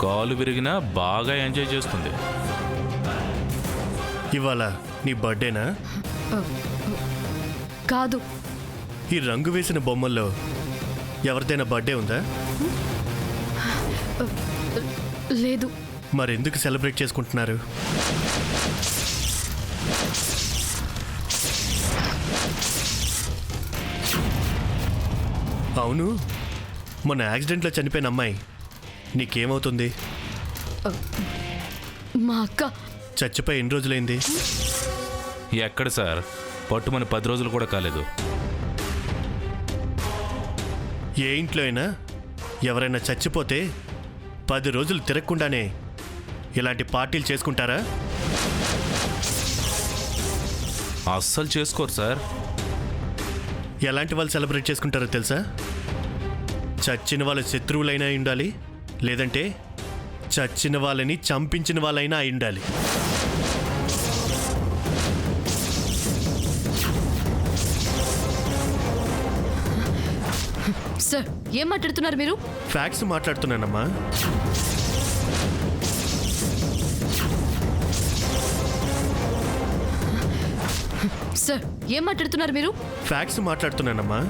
కాలు విరిగినా బాగా ఎంజాయ్ చేస్తుంది. ఇవాళ నీ బర్త్డేనా? కాదు. ఈ రంగు వేసిన బొమ్మల్లో ఎవరిదైనా బర్త్డే ఉందా? లేదు. మరెందుకు సెలబ్రేట్ చేసుకుంటున్నారు? అవును, మొన్న యాక్సిడెంట్లో చనిపోయిన అమ్మాయి నీకేమవుతుంది? మా అక్క. చచ్చిపోయి ఎన్ని రోజులైంది? ఎక్కడ సార్, పట్టుమని 10 రోజులు కూడా కాలేదు. ఏ ఇంట్లో అయినా ఎవరైనా చచ్చిపోతే 10 రోజులు తిరగకుండానే ఇలాంటి పార్టీలు చేసుకుంటారా? అస్సలు చేసుకోరు సార్. ఎలాంటి వాళ్ళు సెలబ్రేట్ చేసుకుంటారో తెలుసా? చచ్చిన వాళ్ళ శత్రువులైనా అయి ఉండాలి, లేదంటే చచ్చిన వాళ్ళని చంపించిన వాళ్ళైనా అయి ఉండాలి. సార్, ఏం మాట్లాడుతున్నారు మీరు? ఫ్యాక్ట్స్ మాట్లాడుతున్నానమ్మా. సార్, ఏం మాట్లాడుతున్నారు మీరు? ఫ్యాక్ట్స్ మాట్లాడుతున్నానమ్మా.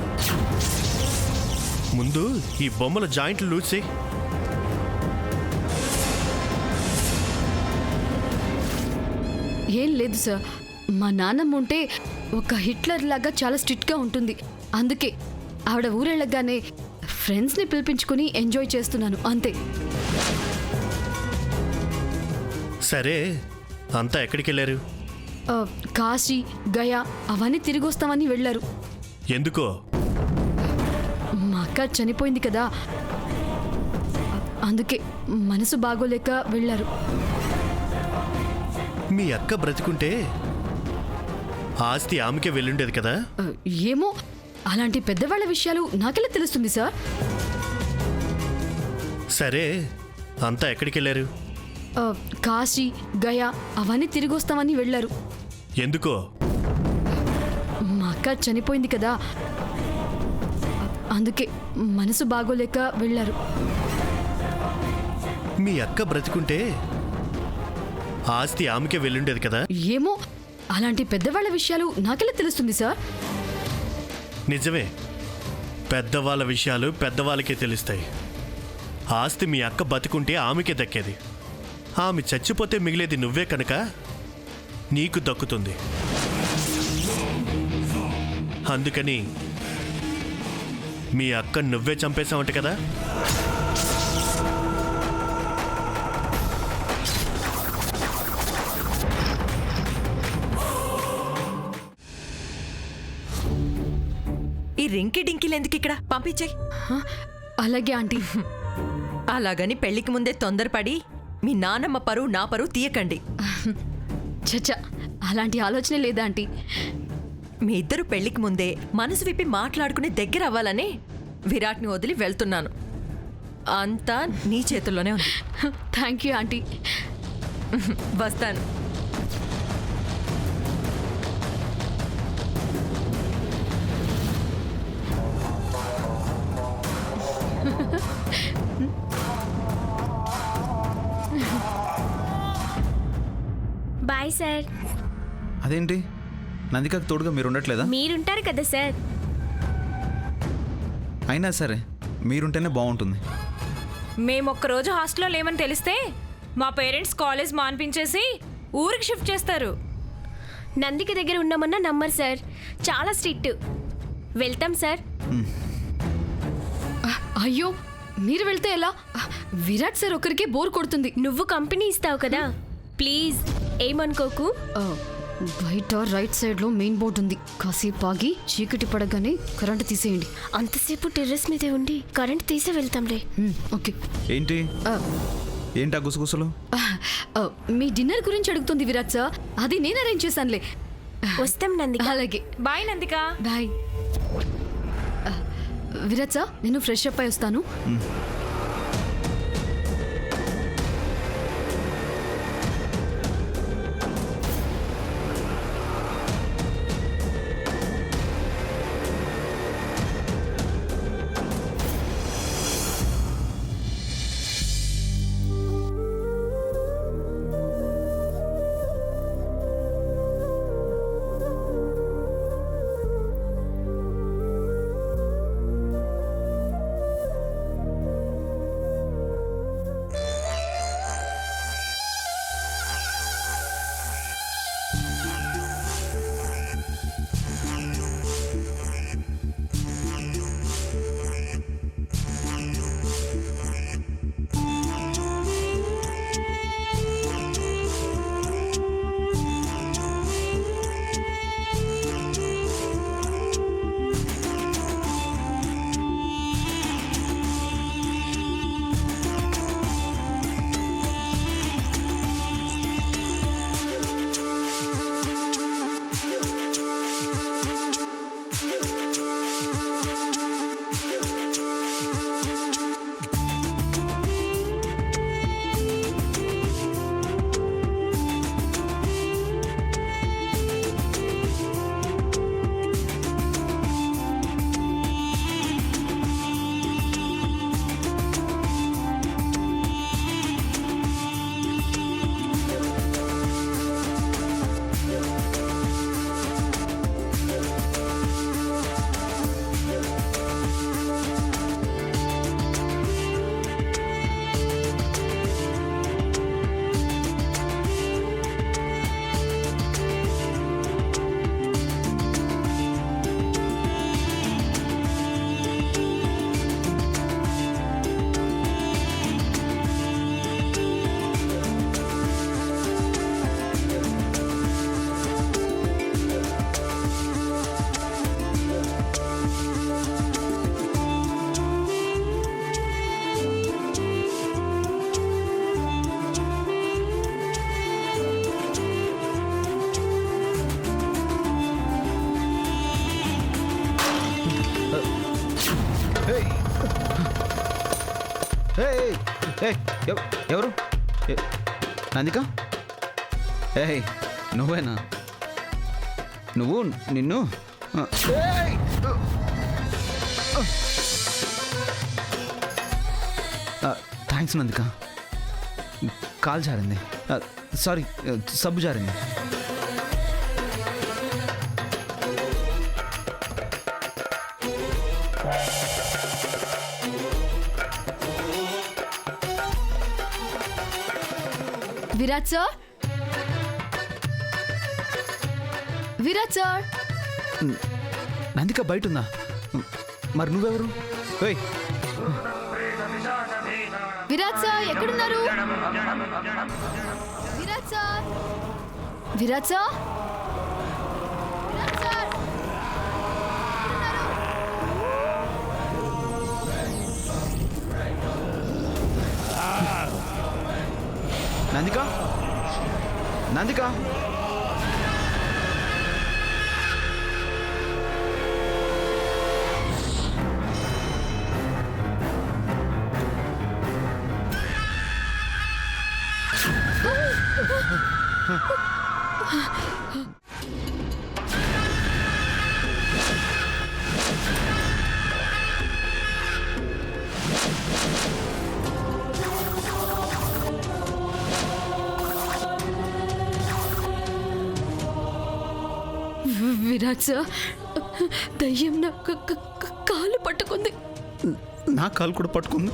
ముందు ఈ బొమ్మల జాయింట్లు లూజ్ చేయి. ఏం లేదు సార్, మా నాన్నమ్మ ఉంటే ఒక హిట్లర్ లాగా చాలా స్ట్రిక్ట్గా ఉంటుంది. అందుకే ఆవిడ ఊరెళ్ళగానే ఫ్రెండ్స్ని పిలిపించుకుని ఎంజాయ్ చేస్తున్నాను, అంతే. సరే, అంతా ఎక్కడికి వెళ్ళారు? కాశీ, గయా అవన్నీ తిరిగి వస్తామని వెళ్ళారు. ఎందుకో? మా అక్క చనిపోయింది కదా, అందుకే మనసు బాగోలేక వెళ్ళారు. మీ అక్క బ్రతికుంటే ఆస్తి ఆమెకే వెళ్ళుండేది కదా? ఏమో, అలాంటి పెద్దవాళ్ళ విషయాలు నాకెలా తెలుస్తుంది సార్? సరే, అంతా ఎక్కడికి వెళ్ళారు? కాశీ, గయా అవన్నీ తిరిగి వస్తామని వెళ్ళారు. ఎందుకో? మా అక్క చనిపోయింది కదా, అందుకే మనసు బాగోలేక వెళ్ళారు. మీ అక్క బ్రతికుంటే ఆస్తి ఆమెకే వెళ్ళుండేది కదా? ఏమో, అలాంటి పెద్దవాళ్ళ విషయాలు నాకెలా తెలుస్తుంది సార్? నిజమే, పెద్దవాళ్ళ విషయాలు పెద్దవాళ్ళకే తెలుస్తాయి. ఆస్తి మీ అక్క బతికుంటే ఆమెకే దక్కేది. ఆమె చచ్చిపోతే మిగిలేది నువ్వే కనుక నీకు దక్కుతుంది. అందుకని మీ అక్క నువ్వే చంపేశావంట కదా? ఈ రింకి డింకిలు ఎందుకు ఇక్కడ? పంపించేయ్. అలాగే ఆంటీ. అలాగని పెళ్లికి ముందే తొందరపడి మీ నానమ్మ పరువు నా పరువు తీయకండి. చచ్చా, అలాంటి ఆలోచనే లేదా ఆంటీ. మీ ఇద్దరు పెళ్లికి ముందే మనసు విప్పి మాట్లాడుకుని దగ్గర అవ్వాలని విరాట్ని వదిలి వెళ్తున్నాను. అంతా నీ చేతుల్లోనే ఉంది. Thank you aunty. వస్తాను. Bye sir. అదేంటి, నందికకు తోడుగా మీరు ఉండట్లేదా? మీరుంటారు కదా సార్. అయినా సరే, మీరుంటేనే బాగుంటుంది. మేమొక్కరోజు హాస్టల్లో లేమని తెలిస్తే మా పేరెంట్స్ కాలేజ్ మాన్పించేసి ఊరికి షిఫ్ట్ చేస్తారు. నందిక దగ్గర ఉన్నామన్నా నమ్మరు సార్, చాలా స్ట్రిక్ట్. వెళ్తాం సార్. అయ్యో, మీరు వెళ్తే ఎలా? విరాట్ సార్ ఒకరికి బోర్ కొడుతుంది. నువ్వు కంపెనీ ఇస్తావు కదా, ప్లీజ్ ఏమనుకోకు. బయట రైట్ సైడ్ లో మెయిన్ బోర్డు ఉంది. కాసేపు ఆగి చీకటి పడగానే కరెంట్ తీసేయండి. అంతసేపు టెర్రస్ మీదే ఉండి కరెంట్ తీసే వెళ్తాంలే. ఓకే. ఏంటి ఏంటా గుసగుసలు? మీ డిన్నర్ గురించి అడుగుతుంది విరాట్ సార్, అది నేను అరేంజ్ చేశానులే. వస్తాం నందిక. అలాగే. Bye Nandika. Bye. Virat sir, నేను ఫ్రెష్ అప్ అయి వస్తాను. ఏయ్, ఏయ్, ఎవరు నందిక? ఏయ్, నువ్వేనా? నువ్వు నిన్ను ఏయ్! థ్యాంక్స్ నందిక. కాల్ జారింది. సారీ, సబ్బు జారింది. Virat sir, Virat sir. నందిక బయట ఉందా? మరి నువ్వెవరు? ఏయ్, విరాట్ సార్ ఎక్కడున్నారు? Virat sir, Virat sir, Virat sir Nandika, Nandika. Virat sir, దయ్యం నా కాలు పట్టుకుంది. నా కాలు కూడా పట్టుకుంది.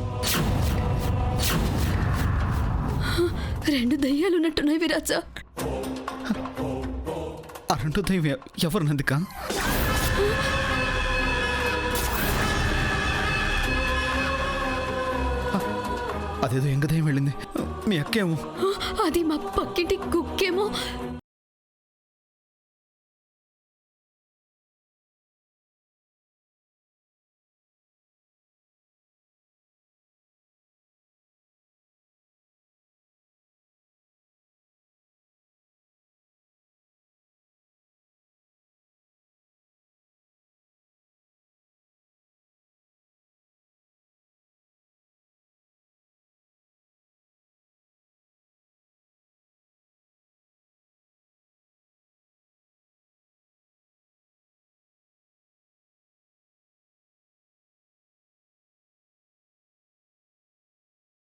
2 దయ్యాలు ఉన్నట్టున్నాయి విరాట్ సార్. ఆ రెండో దైవం ఎవరు నందిక? అదేదో ఎంగ దయ్యం వెళ్ళింది. మీ అక్కేమో? అది మా పక్కింటి కుక్కేమో.